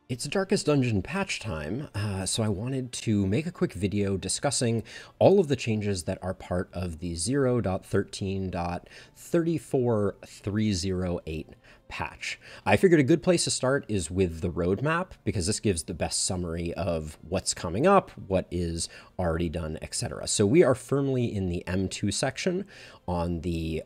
It's Darkest Dungeon patch time, so I wanted to make a quick video discussing all of the changes that are part of the 0.13.34308 patch. I figured a good place to start is with the roadmap, because this gives the best summary of what's coming up, what is already done, etc. So we are firmly in the M2 section on the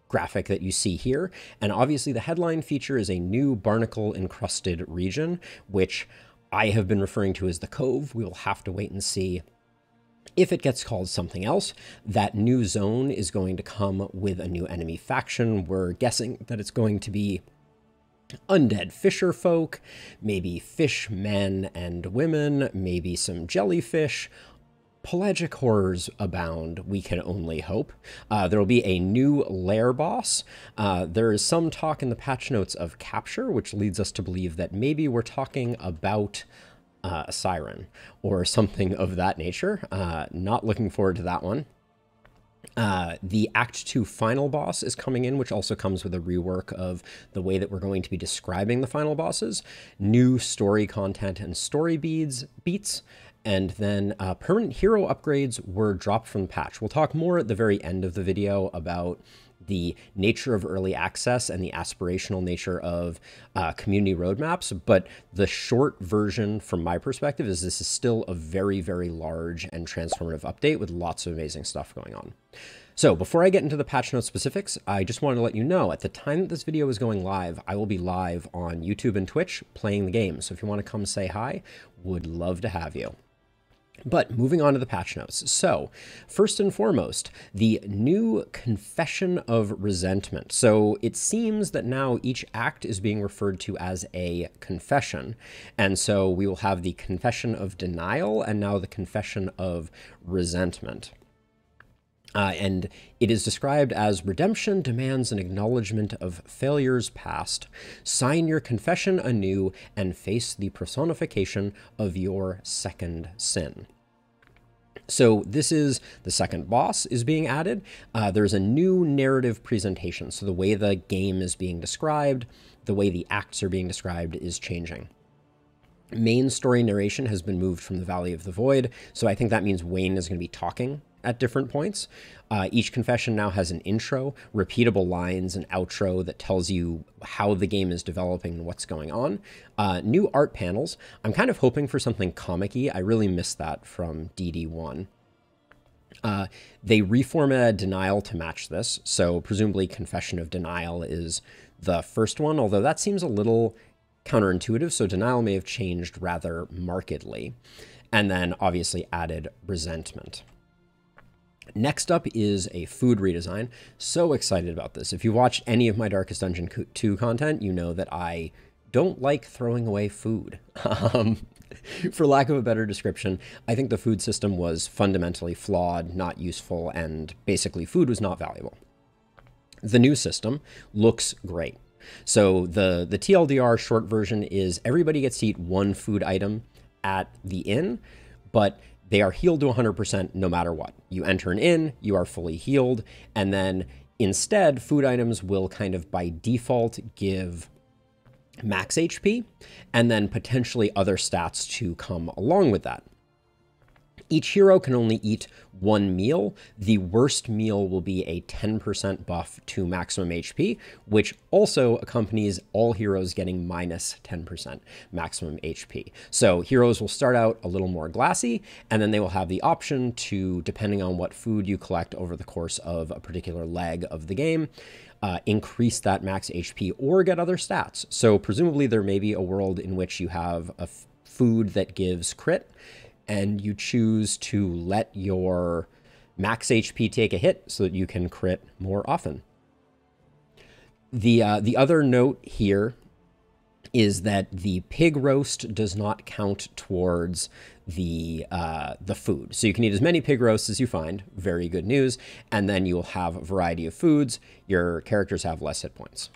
graphic that you see here. And obviously the headline feature is a new barnacle encrusted region, which I have been referring to as the Cove. We will have to wait and see if it gets called something else. That new zone is going to come with a new enemy faction. We're guessing that it's going to be undead fisher folk, maybe fish men and women, maybe some jellyfish. Pelagic horrors abound, we can only hope. There will be a new lair boss. There is some talk in the patch notes of capture, which leads us to believe that maybe we're talking about a siren or something of that nature. Not looking forward to that one. The Act 2 final boss is coming in, which also comes with a rework of the way that we're going to be describing the final bosses. New story content and story beats. And then permanent hero upgrades were dropped from the patch. We'll talk more at the very end of the video about the nature of early access and the aspirational nature of community roadmaps. But the short version from my perspective is this is still a very, very large and transformative update with lots of amazing stuff going on. So before I get into the patch note specifics, I just wanted to let you know at the time that this video is going live, I will be live on YouTube and Twitch playing the game. So if you want to come say hi, would love to have you. But moving on to the patch notes. So first and foremost, the new Confession of Resentment. So it seems that now each act is being referred to as a confession. And so we will have the Confession of Denial and now the Confession of Resentment. And it is described as redemption demands an acknowledgement of failures past. Sign your confession anew and face the personification of your second sin. So this is the second boss is being added. There's a new narrative presentation. So the way the game is being described, the way the acts are being described is changing. Main story narration has been moved from the Valley of the Void. So I think that means Wayne is going to be talking at different points. Each confession now has an intro, repeatable lines, an outro that tells you how the game is developing and what's going on. New art panels. I'm kind of hoping for something comic-y. I really missed that from DD1. They reformatted Denial to match this, so presumably Confession of Denial is the first one, although that seems a little counterintuitive, so Denial may have changed rather markedly. And then obviously added Resentment. Next up is a food redesign. So excited about this. If you watched any of my Darkest Dungeon 2 content, you know that I don't like throwing away food. For lack of a better description, I think the food system was fundamentally flawed, not useful, and basically food was not valuable. The new system looks great. So the TLDR short version is everybody gets to eat one food item at the inn, but they are healed to 100% no matter what. You enter an inn, you are fully healed, and then instead, food items will kind of by default give max HP, and then potentially other stats to come along with that. Each hero can only eat one meal. The worst meal will be a 10% buff to maximum HP, which also accompanies all heroes getting minus 10% maximum HP. So heroes will start out a little more glassy, and then they will have the option to, depending on what food you collect over the course of a particular leg of the game, increase that max HP or get other stats. So presumably there may be a world in which you have a food that gives crit, and you choose to let your max HP take a hit so that you can crit more often. The other note here is that the pig roast does not count towards the food. So you can eat as many pig roasts as you find, very good news, and then you'll have a variety of foods. Your characters have less hit points.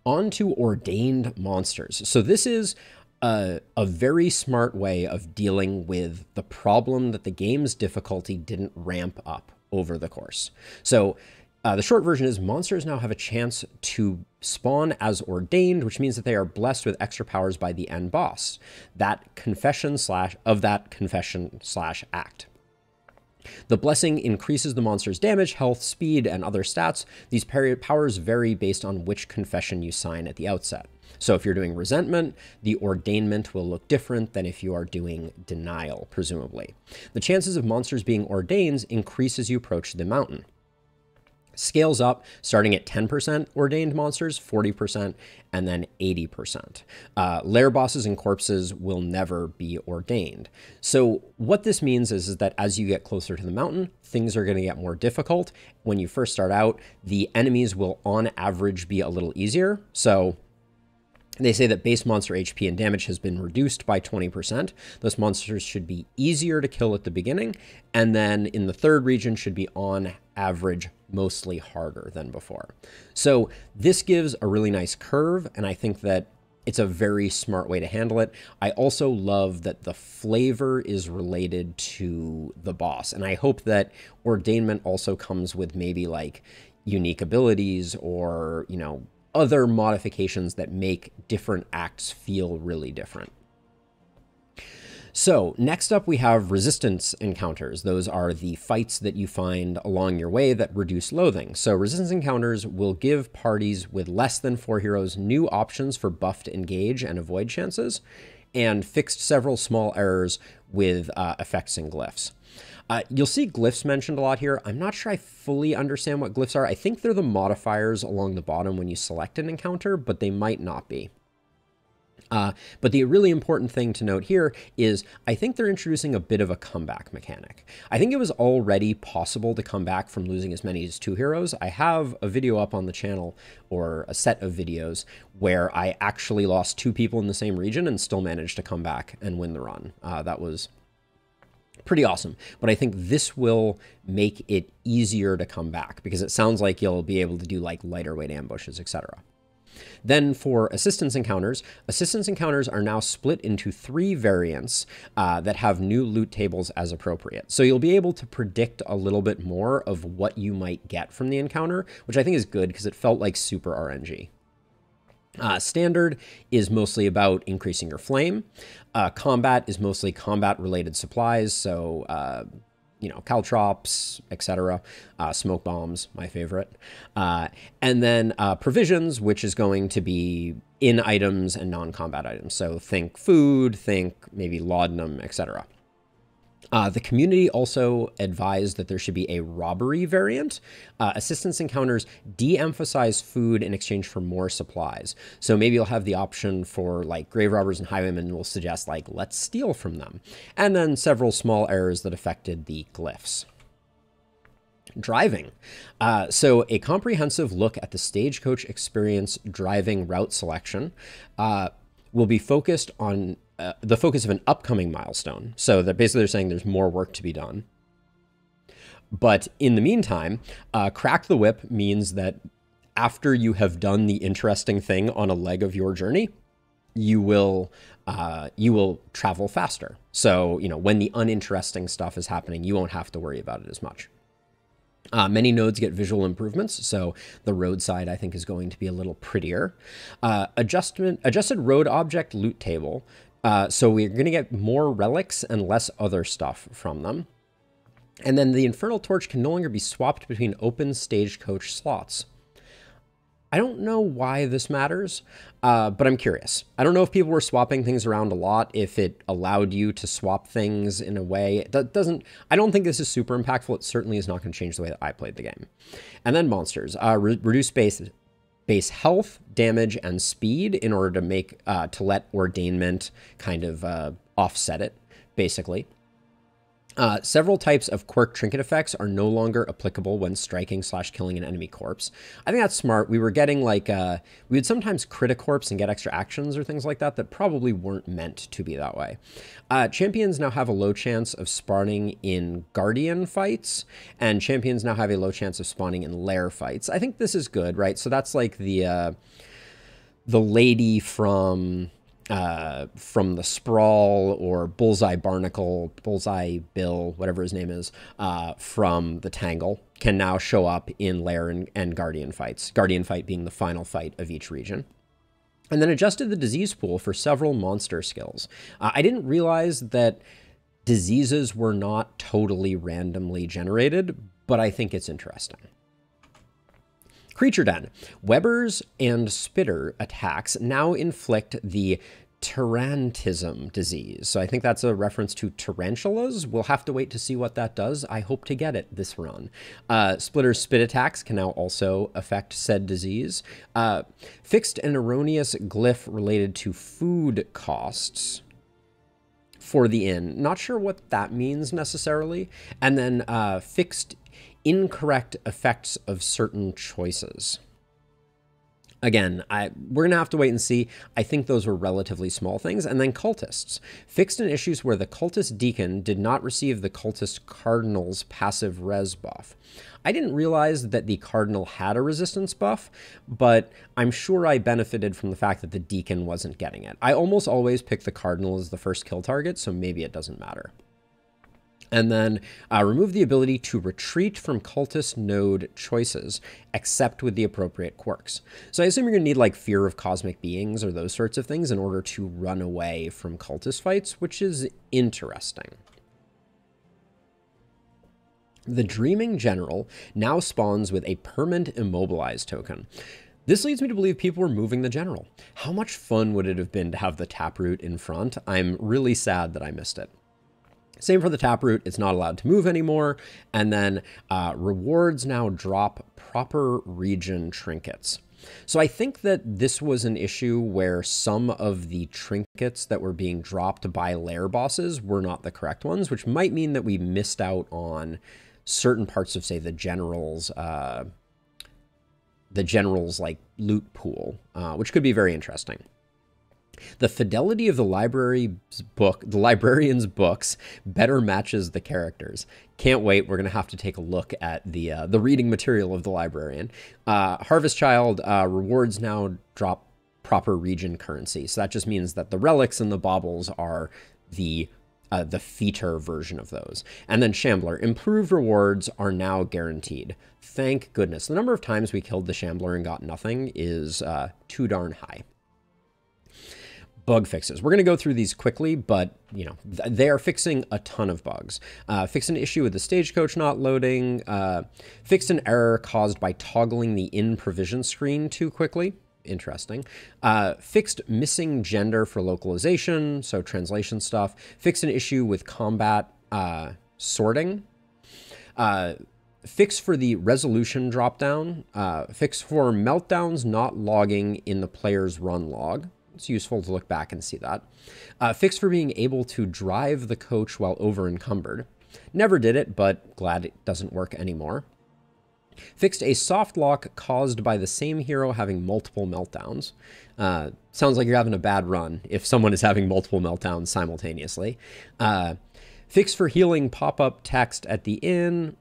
On to ordained monsters. So this is a very smart way of dealing with the problem that the game's difficulty didn't ramp up over the course. So The short version is monsters now have a chance to spawn as ordained, which means that they are blessed with extra powers by the end boss. That confession slash act. The blessing increases the monster's damage, health, speed, and other stats. These powers vary based on which confession you sign at the outset. So if you're doing resentment, the ordainment will look different than if you are doing denial, presumably. The chances of monsters being ordained increase as you approach the mountain. Scales up, starting at 10% ordained monsters, 40%, and then 80%. Lair bosses and corpses will never be ordained. So what this means is that as you get closer to the mountain, things are going to get more difficult. When you first start out, the enemies will on average be a little easier. So they say that base monster HP and damage has been reduced by 20%. Those monsters should be easier to kill at the beginning, and then in the third region should be on average mostly harder than before. So this gives a really nice curve, and I think that it's a very smart way to handle it. I also love that the flavor is related to the boss, and I hope that ordainment also comes with maybe like unique abilities or, you know, other modifications that make different acts feel really different. So next up we have resistance encounters. Those are the fights that you find along your way that reduce loathing. So resistance encounters will give parties with less than 4 heroes new options for buff to engage and avoid chances, and fixed several small errors with effects and glyphs. You'll see glyphs mentioned a lot here. I'm not sure I fully understand what glyphs are. I think they're the modifiers along the bottom when you select an encounter, but they might not be. But the really important thing to note here is I think they're introducing a bit of a comeback mechanic. I think it was already possible to come back from losing as many as 2 heroes. I have a video up on the channel, or a set of videos, where I actually lost 2 people in the same region and still managed to come back and win the run. That was pretty awesome. But I think this will make it easier to come back, because it sounds like you'll be able to do like lighter weight ambushes, etc. Then for assistance encounters are now split into 3 variants that have new loot tables as appropriate. So you'll be able to predict a little bit more of what you might get from the encounter, which I think is good because it felt like super RNG. Standard is mostly about increasing your flame. Combat is mostly combat-related supplies, so you know, caltrops, etc. Smoke bombs, my favorite. And then provisions, which is going to be in items and non-combat items. So think food, think maybe laudanum, etc. The community also advised that there should be a robbery variant. Assistance encounters de-emphasize food in exchange for more supplies. So maybe you'll have the option for like grave robbers and highwaymen will suggest like, let's steal from them. And then several small errors that affected the glyphs. Driving. So a comprehensive look at the Stagecoach experience driving route selection will be focused on the focus of an upcoming milestone. So that basically they're saying there's more work to be done. But in the meantime, Crack the Whip means that after you have done the interesting thing on a leg of your journey, you will travel faster. So, you know, when the uninteresting stuff is happening, you won't have to worry about it as much. Many nodes get visual improvements, so the roadside, I think, is going to be a little prettier. Adjusted road object loot table. So we're going to get more relics and less other stuff from them. And then the Infernal Torch can no longer be swapped between open Stagecoach slots. I don't know why this matters, but I'm curious. I don't know if people were swapping things around a lot, if it allowed you to swap things in a way. That doesn't, I don't think this is super impactful. It certainly is not going to change the way that I played the game. And then monsters. Reduce base health, damage, and speed in order to make to let ordainment kind of offset it, basically. Several types of quirk trinket effects are no longer applicable when striking / killing an enemy corpse. I think that's smart. We were getting like, we would sometimes crit a corpse and get extra actions or things like that that probably weren't meant to be that way. Champions now have a low chance of spawning in Gordian fights, and champions now have a low chance of spawning in Lair fights. I think this is good, right? So that's like the lady from from the Sprawl or Bullseye Barnacle, Bullseye Bill, whatever his name is, from the Tangle, can now show up in Lair and Guardian fights. Guardian fight being the final fight of each region. And then adjusted the disease pool for several monster skills. I didn't realize that diseases were not totally randomly generated, but I think it's interesting. Creature Den. Webbers and Spitter attacks now inflict the Tarantism disease. So I think that's a reference to tarantulas. We'll have to wait to see what that does. I hope to get it this run. Splitter's spit attacks can now also affect said disease. Fixed an erroneous glyph related to food costs for the inn. Not sure what that means necessarily. And then fixed incorrect effects of certain choices. Again, we're going to have to wait and see. I think those were relatively small things. And then cultists. Fixed in issues where the cultist deacon did not receive the cultist cardinal's passive res buff. I didn't realize that the cardinal had a resistance buff, but I'm sure I benefited from the fact that the deacon wasn't getting it. I almost always pick the cardinal as the first kill target, so maybe it doesn't matter. And then remove the ability to retreat from cultist node choices, except with the appropriate quirks. So I assume you're going to need like Fear of Cosmic Beings or those sorts of things in order to run away from cultist fights, which is interesting. The Dreaming General now spawns with a permanent immobilized token. This leads me to believe people were moving the general. How much fun would it have been to have the Taproot in front? I'm really sad that I missed it. Same for the Taproot, it's not allowed to move anymore. And then rewards now drop proper region trinkets. So I think that this was an issue where some of the trinkets that were being dropped by lair bosses were not the correct ones, which might mean that we missed out on certain parts of, say, the general's like loot pool, which could be very interesting. The fidelity of the librarian's books better matches the characters. Can't wait. We're going to have to take a look at the reading material of the librarian. Harvest Child rewards now drop proper region currency. So that just means that the relics and the baubles are the feature version of those. And then Shambler, improved rewards are now guaranteed. Thank goodness. The number of times we killed the Shambler and got nothing is too darn high. Bug fixes. We're going to go through these quickly, but you know, they are fixing a ton of bugs. Fixed an issue with the stagecoach not loading. Fixed an error caused by toggling the in provision screen too quickly. Interesting. Fixed missing gender for localization, so translation stuff. Fixed an issue with combat sorting. Fix for the resolution dropdown. Fix for meltdowns not logging in the player's run log. It's useful to look back and see that. Fix for being able to drive the coach while over encumbered. Never did it, but glad it doesn't work anymore. Fixed a soft lock caused by the same hero having multiple meltdowns. Sounds like you're having a bad run if someone is having multiple meltdowns simultaneously. Fixed for healing pop-up text at the inn.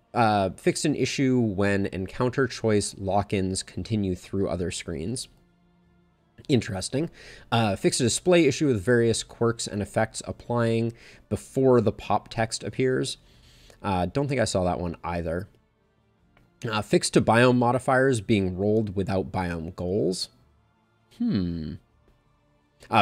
Fixed an issue when encounter choice lock-ins continue through other screens. Interesting. Fixed a display issue with various quirks and effects applying before the pop text appears. Don't think I saw that one either. Fixed to biome modifiers being rolled without biome goals.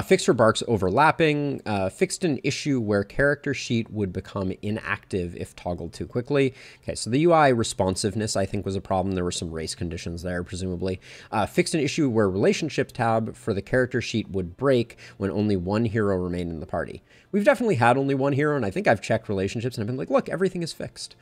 Fixed for barks overlapping. Fixed an issue where character sheet would become inactive if toggled too quickly. Okay, so the UI responsiveness, I think, was a problem. There were some race conditions there, presumably. Fixed an issue where relationships tab for the character sheet would break when only one hero remained in the party. We've definitely had only one hero, and I think I've checked relationships and I've been like, look, everything is fixed.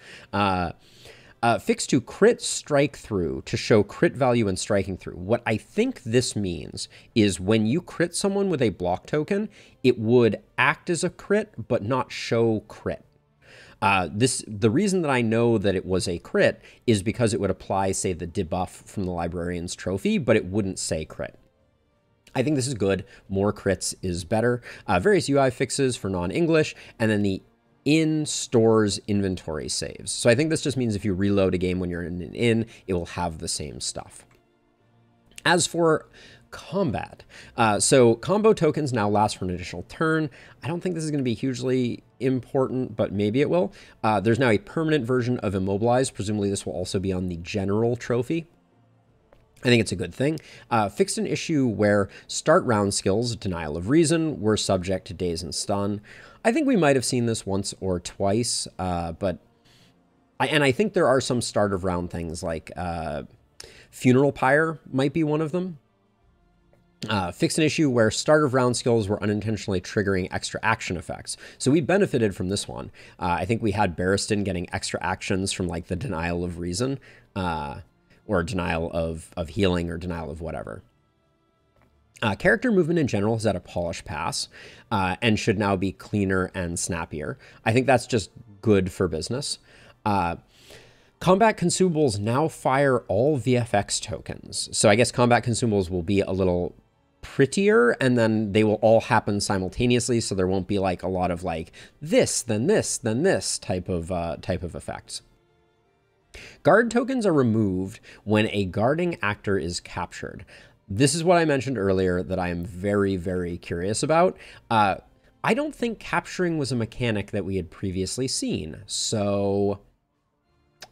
Fixed to crit strike through to show crit value and striking through. What I think this means is when you crit someone with a block token, it would act as a crit, but not show crit. The reason that I know that it was a crit is because it would apply, say, the debuff from the librarian's trophy, but it wouldn't say crit. I think this is good. More crits is better. Various UI fixes for non-English, and then the in stores inventory saves. So I think this just means if you reload a game when you're in an inn, it will have the same stuff. As for combat, so combo tokens now last for an additional turn. I don't think this is going to be hugely important, but maybe it will. There's now a permanent version of Immobilize. Presumably this will also be on the general trophy. I think it's a good thing. Fixed an issue where start round skills, Denial of Reason, were subject to daze and stun. I think we might have seen this once or twice, but I think there are some start of round things like Funeral Pyre might be one of them. Fix an issue where start of round skills were unintentionally triggering extra action effects. So we benefited from this one. I think we had Barristan getting extra actions from like the Denial of Reason, or denial of healing, or denial of whatever. Character movement in general has had a polish pass, and should now be cleaner and snappier. I think that's just good for business. Combat consumables now fire all VFX tokens. So I guess combat consumables will be a little prettier, and then they will all happen simultaneously, so there won't be like a lot of like this, then this, then this type of effects. Guard tokens are removed when a guarding actor is captured. This is what I mentioned earlier that I am very, very curious about. I don't think capturing was a mechanic that we had previously seen, so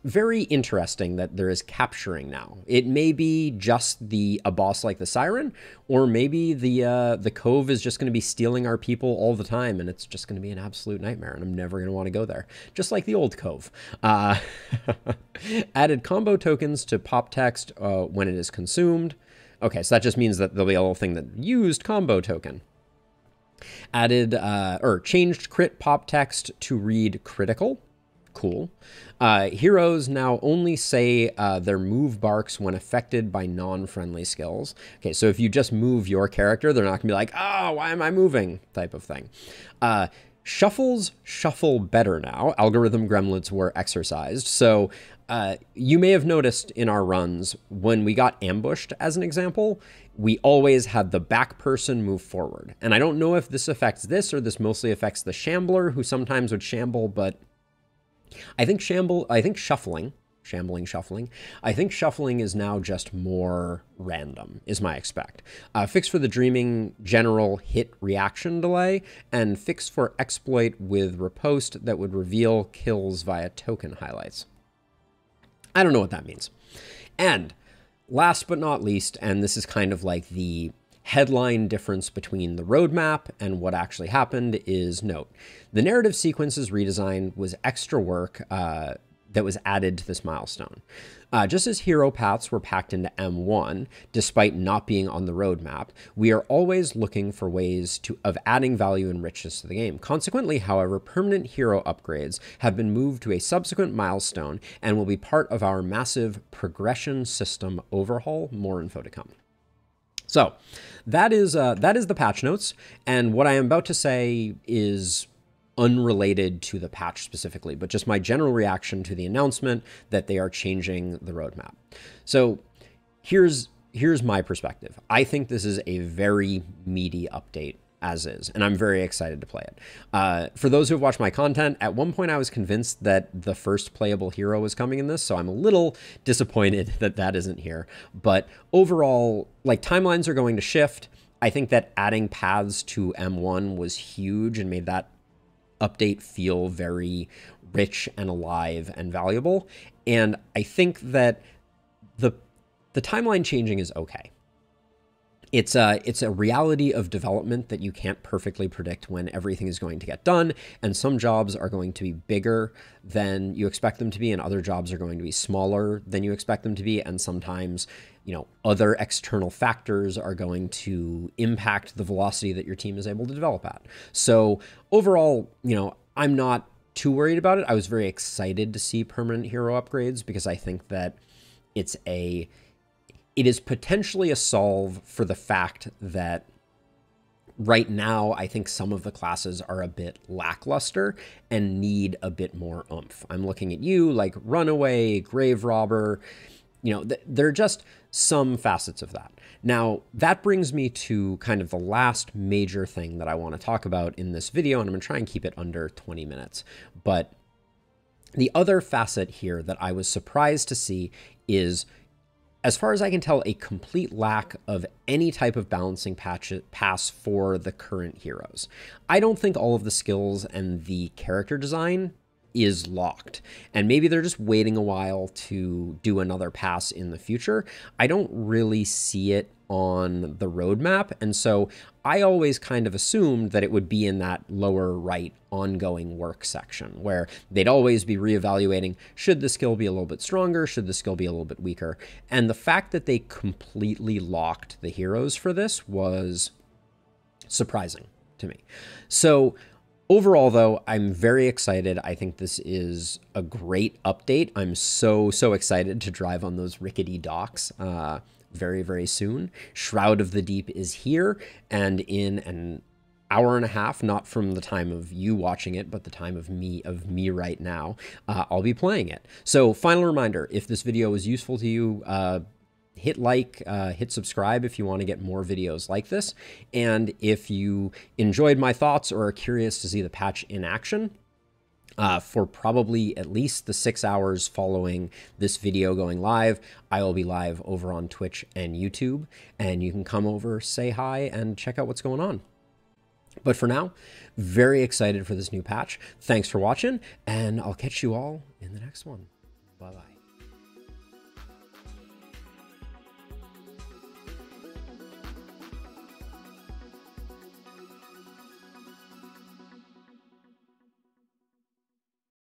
very interesting that there is capturing now. It may be just a boss like the Siren, or maybe the Cove is just going to be stealing our people all the time, and it's just going to be an absolute nightmare, and I'm never going to want to go there. Just like the old Cove. Added combo tokens to pop text when it is consumed. Okay, so that just means that there'll be a little thing that used combo token. Added, or changed crit pop text to read critical. Cool. Heroes now only say their move barks when affected by non-friendly skills. Okay, so if you just move your character, they're not going to be like, oh, why am I moving? Type of thing. Shuffles shuffle better now. Algorithm gremlins were exercised. So you may have noticed in our runs, when we got ambushed, as an example, we always had the back person move forward. And I don't know if this affects this, or this mostly affects the shambler, who sometimes would shamble, but I think shuffling is now just more random, is my expect. Fix for the dreaming general hit reaction delay, and fix for exploit with riposte that would reveal kills via token highlights. I don't know what that means. And last but not least, and this is kind of like the headline difference between the roadmap and what actually happened, is note. The narrative sequences redesign was extra work that was added to this milestone. Just as hero paths were packed into M1, despite not being on the roadmap, we are always looking for ways of adding value and richness to the game. Consequently, however, permanent hero upgrades have been moved to a subsequent milestone and will be part of our massive progression system overhaul. More info to come. So that is the patch notes, and what I am about to say is unrelated to the patch specifically, but just my general reaction to the announcement that they are changing the roadmap. So here's my perspective. I think this is a very meaty update as is, and I'm very excited to play it. For those who have watched my content, at one point I was convinced that the first playable hero was coming in this, so I'm a little disappointed that that isn't here. But overall, like, timelines are going to shift. I think that adding paths to M1 was huge and made that update feel very rich and alive and valuable. And I think that the timeline changing is okay. It's a reality of development that you can't perfectly predict when everything is going to get done, and some jobs are going to be bigger than you expect them to be, and other jobs are going to be smaller than you expect them to be, and sometimes, you know, other external factors are going to impact the velocity that your team is able to develop at. So overall, you know, I'm not too worried about it. I was very excited to see permanent hero upgrades because I think that it is potentially a solve for the fact that right now, I think some of the classes are a bit lackluster and need a bit more oomph. I'm looking at you like Runaway, Grave Robber, you know, they're just some facets of that. Now, that brings me to kind of the last major thing that I want to talk about in this video, and I'm going to try and keep it under 20 minutes. But the other facet here that I was surprised to see is as far as I can tell, a complete lack of any type of balancing pass for the current heroes. I don't think all of the skills and the character design is locked, and maybe they're just waiting a while to do another pass in the future. I don't really see it on the roadmap, and so I always kind of assumed that it would be in that lower right ongoing work section where they'd always be reevaluating, should the skill be a little bit stronger, should the skill be a little bit weaker. And the fact that they completely locked the heroes for this was surprising to me. So overall, though, I'm very excited. I think this is a great update. I'm so excited to drive on those rickety docks very, very soon. Shroud of the Deep is here, and in an hour and a half, not from the time of you watching it, but the time of me right now, I'll be playing it. So final reminder, if this video was useful to you, hit like, hit subscribe if you want to get more videos like this. And if you enjoyed my thoughts or are curious to see the patch in action, for probably at least the 6 hours following this video going live, I will be live over on Twitch and YouTube, and you can come over, say hi, and check out what's going on. But for now, very excited for this new patch. Thanks for watching, and I'll catch you all in the next one. Bye-bye.